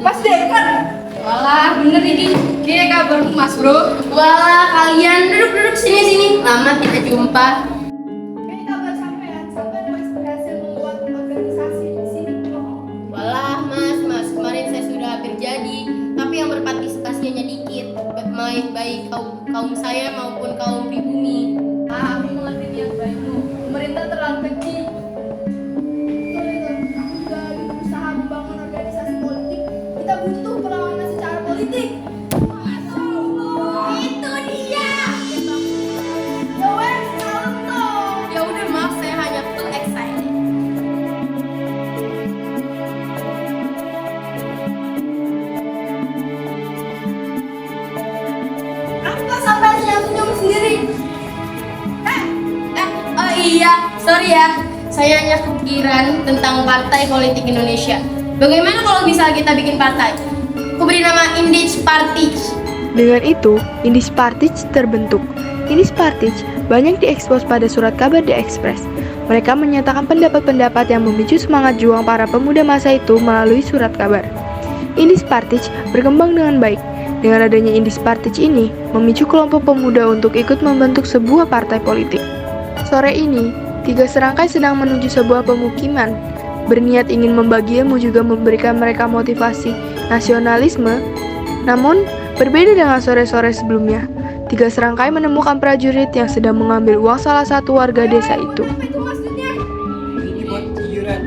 Mas Dekan. Walah, bener ini. Kayak kabarmu Mas Bro. Walah, kalian duduk-duduk sini-sini. Lama tidak jumpa. Ini kabar sampean berhasil membuat organisasi di sini. Walah, Mas, kemarin saya sudah hampir jadi, tapi yang berpartisipasi hanya dikit. Baik kaum saya maupun kaum pribumi. Aku mengerti niat baikmu. Pemerintah terlalu kecil. Aku juga berusaha membangun organisasi politik. Kita butuh perlawanan secara politik. Masya Allah. Itu dia. Ya wes, contoh. Ya udah, maaf, saya hanya full excited. Apa sampai senyum sendiri? Oh iya, sorry ya. Saya hanya kepikiran tentang Partai Politik Indonesia. Bagaimana kalau misal kita bikin partai? Aku beri nama Indich Partij. Dengan itu, Indich Partij terbentuk. Indich Partij banyak diekspos pada surat kabar The Express. Mereka menyatakan pendapat-pendapat yang memicu semangat juang para pemuda masa itu melalui surat kabar. Indich Partij berkembang dengan baik. Dengan adanya Indich Partij ini, memicu kelompok pemuda untuk ikut membentuk sebuah partai politik. Sore ini, 3 serangkai sedang menuju sebuah pemukiman. Berniat ingin membagi ilmu juga memberikan mereka motivasi nasionalisme. Namun, berbeda dengan sore-sore sebelumnya, 3 serangkai menemukan prajurit yang sedang mengambil uang salah satu warga desa itu. Apa itu maksudnya? Ini buat iuran.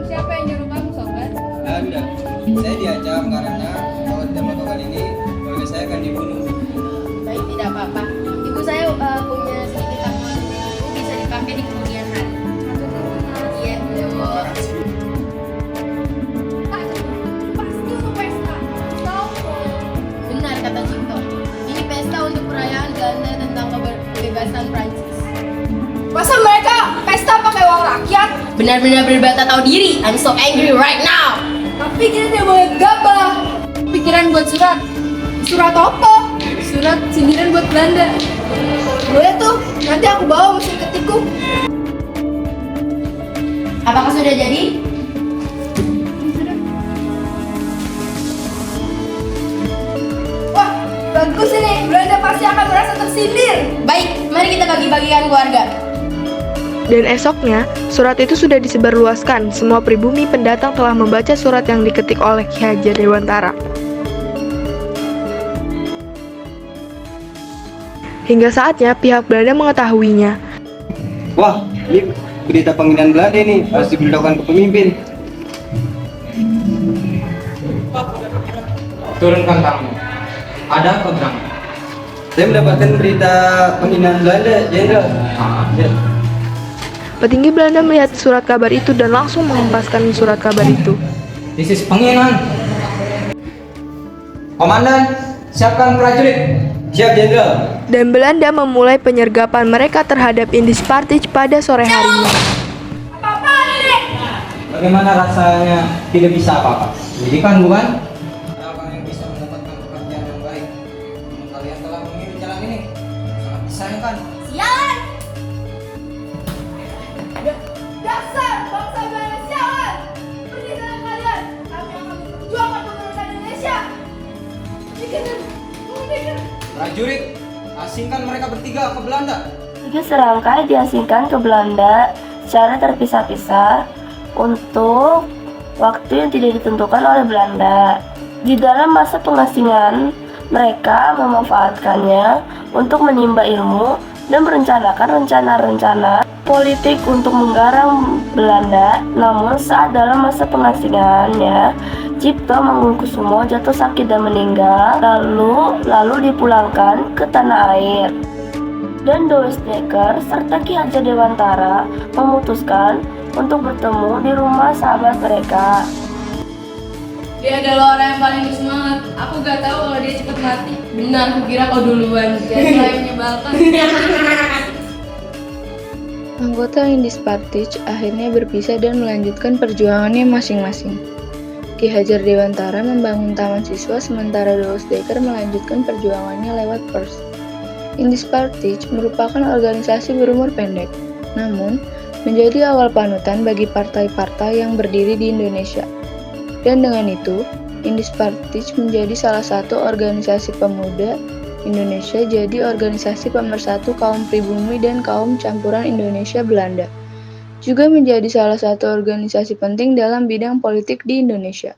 Siapa yang nyuruh kamu, sobat? Anda, saya diancam karena kalau tidak melakukan ini, keluarga saya akan dibunuh. Baik, tidak apa-apa. Ibu saya punya sedikit tabungan. Itu bisa dipakai di kemudian hari. Iya, betul. Pasti untuk pesta. Tahu kok. Benar kata Cinto. Ini pesta untuk perayaan Belanda tentang kebebasan Prancis. Masa mereka pesta pakai uang rakyat? Benar-benar berbata tahu diri. I'm so angry right now. Tapi kita tidak boleh gabah. Pikiran buat surat. Surat apa? Surat sindiran buat Belanda. Boleh tuh, nanti aku bawa mesin ketikku. Apakah sudah jadi? Wah, bagus ini. Belanda pasti akan merasa tersindir. Baik, mari kita bagi-bagikan keluarga. Dan esoknya, surat itu sudah disebarluaskan. Semua pribumi pendatang telah membaca surat yang diketik oleh Ki Hajar Dewantara. Hingga saatnya pihak Belanda mengetahuinya. Wah, ini berita penghinaan Belanda ini harus diberitahukan ke pemimpin. Turunkan tanganmu. Ada apa, Bram? Saya mendapatkan berita penghinaan Belanda, Jenderal. Ya. Petinggi Belanda melihat surat kabar itu dan langsung menghempaskan surat kabar itu. This is penghinaan. Komandan, siapkan prajurit. Siap, Jenderal. Dan Belanda memulai penyergapan mereka terhadap Indich Partij pada sore harinya. Apa-apaan ini? Bagaimana rasanya tidak bisa apa-apa? Pendidikan bukan? Orang yang bisa mendapatkan pekerjaan yang baik. Namun kalian telah memilih jalan ini. Sangat disayangkan. Sialan! Dasar bangsa Belanda sialan. Pergi sana kalian. Kami akan memperjuangkan kemerdekaan Indonesia. Merdeka. Prajurit, asingkan mereka bertiga ke Belanda. 3 serangkai diasingkan ke Belanda secara terpisah-pisah untuk waktu yang tidak ditentukan oleh Belanda. Di dalam masa pengasingan, mereka memanfaatkannya untuk menimba ilmu dan merencanakan rencana-rencana politik untuk menggarang Belanda. Namun saat dalam masa pengasingannya, Cipto Mangunkusumo jatuh sakit dan meninggal, lalu dipulangkan ke tanah air. Dan Does Dekker serta Ki Hajar Dewantara memutuskan untuk bertemu di rumah sahabat mereka. Dia adalah orang yang paling bersemangat. Aku gak tahu kalau dia cepat mati. Benar, aku kira kau duluan. Dia yang menyebalkan. Anggota Indich Partij akhirnya berpisah dan melanjutkan perjuangannya masing-masing. Ki Hajar Dewantara membangun taman siswa sementara Does Dekker melanjutkan perjuangannya lewat pers. Indich Partij merupakan organisasi berumur pendek, namun menjadi awal panutan bagi partai-partai yang berdiri di Indonesia. Dan dengan itu, Indispartij menjadi salah satu organisasi pemuda Indonesia, jadi organisasi pemersatu kaum pribumi dan kaum campuran Indonesia Belanda. Juga menjadi salah satu organisasi penting dalam bidang politik di Indonesia.